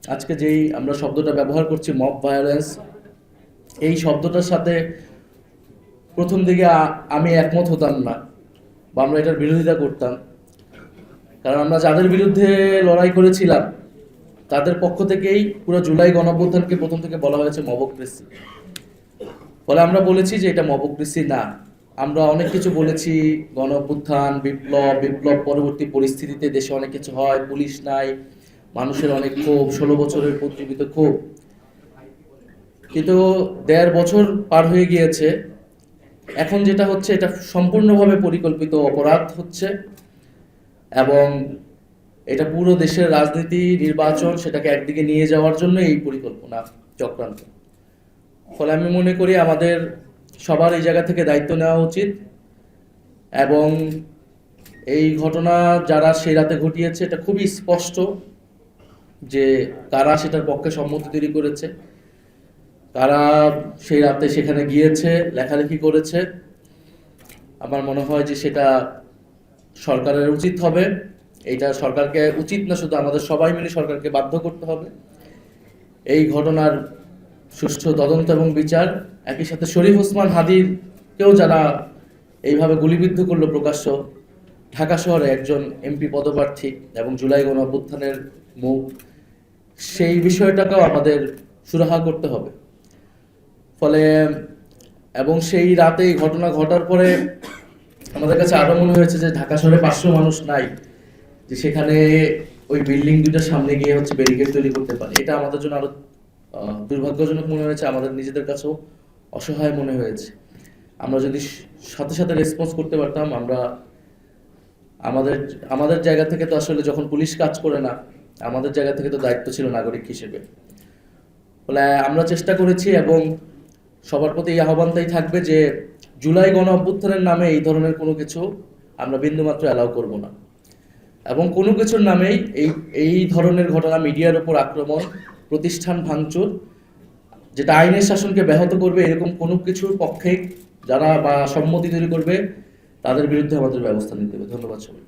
আজকে যেই আমরা শব্দটা ব্যবহার করছি মব ভায়োলেন্স, এই শব্দটার সাথে প্রথম দিকে আমি একমত হতাম না, বা আমরা এটার বিরোধিতা করতাম। কারণ আমরা যাদের বিরুদ্ধে লড়াই করেছিলাম তাদের পক্ষ থেকেই পুরো জুলাই গণঅভ্যুত্থানকে প্রথম থেকে বলা হয়েছে মবক্রেসি। ফলে আমরা বলেছি যে এটা মবক্রেসি না। আমরা অনেক কিছু বলেছি, গণঅভ্যুত্থান, বিপ্লব, বিপ্লব পরবর্তী পরিস্থিতিতে দেশে অনেক কিছু হয়, পুলিশ নাই, মানুষের অনেক ক্ষোভ, 16 বছরের প্রতিবিত ক্ষোভ। কিন্তু 1.5 বছর পার হয়ে গিয়েছে, এখন যেটা হচ্ছে এটা সম্পূর্ণভাবে পরিকল্পিত অপরাধ হচ্ছে, এবং এটা পুরো দেশের রাজনীতি, নির্বাচন সেটাকে একদিকে নিয়ে যাওয়ার জন্য এই পরিকল্পনা চক্রান্ত। ফলে আমি মনে করি আমাদের সবার এই জায়গা থেকে দায়িত্ব নেওয়া উচিত, এবং এই ঘটনা যারা সেই রাতে ঘটিয়েছে এটা খুবই স্পষ্ট যে কারা সেটার পক্ষে সম্মতি তৈরি করেছে, কারা সেই রাতে সেখানে গিয়েছে, লেখালেখি করেছে। আমার মনে হয় যে সেটা সরকারের উচিত হবে। এইটা সরকারকে উচিত না, শুধু আমাদের সবাই মিলে সরকারকে বাধ্য করতে হবে এই ঘটনার সুষ্ঠু তদন্ত এবং বিচার। একই সাথে শরীফ ওসমান হাদিকেও যারা এইভাবে গুলিবিদ্ধ করলো প্রকাশ্য, ঢাকা শহরে একজন এমপি পদপ্রার্থী এবং জুলাই গণঅভ্যুত্থানের মুখ, সেই বিষয়টাকেও আমাদের সুরাহা করতে হবে। ফলে এবং সেই রাতে এই ঘটনা ঘটার পরে আমাদের কাছে আরো মনে হয়েছে যে ঢাকা শহরে 500 মানুষ নাই, যে সেখানে ওই বিল্ডিং দুটার সামনে গিয়ে হচ্ছে ব্যারিকেড তৈরি করতে পারে। এটা আমাদের জন্য আরো দুর্ভাগ্যজনক মনে হয়েছে, আমাদের নিজেদের কাছেও অসহায় মনে হয়েছে। আমরা যদি সাথে সাথে রেসপন্স করতে পারতাম, আমরা আমাদের আমাদের জায়গা থেকে তো আসলে যখন পুলিশ কাজ করে না, আমাদের জায়গা থেকে তো দায়িত্ব ছিল নাগরিক হিসেবে। ফলে আমরা চেষ্টা করেছি, এবং সবার প্রতি এই আহ্বানটাই থাকবে যে জুলাই গণ অভ্যুত্থানের নামে এই ধরনের কোনো কিছু আমরা বিন্দুমাত্র অ্যালাউ করব না, এবং কোনো কিছুর নামেই এই এই ধরনের ঘটনা, মিডিয়ার উপর আক্রমণ, প্রতিষ্ঠান ভাঙচুর, যেটা আইনের শাসনকে ব্যাহত করবে, এরকম কোনো কিছুর পক্ষে যারা বা সম্মতি তৈরি করবে তাদের বিরুদ্ধে আমাদের ব্যবস্থা নিতে হবে। ধন্যবাদ সবাই।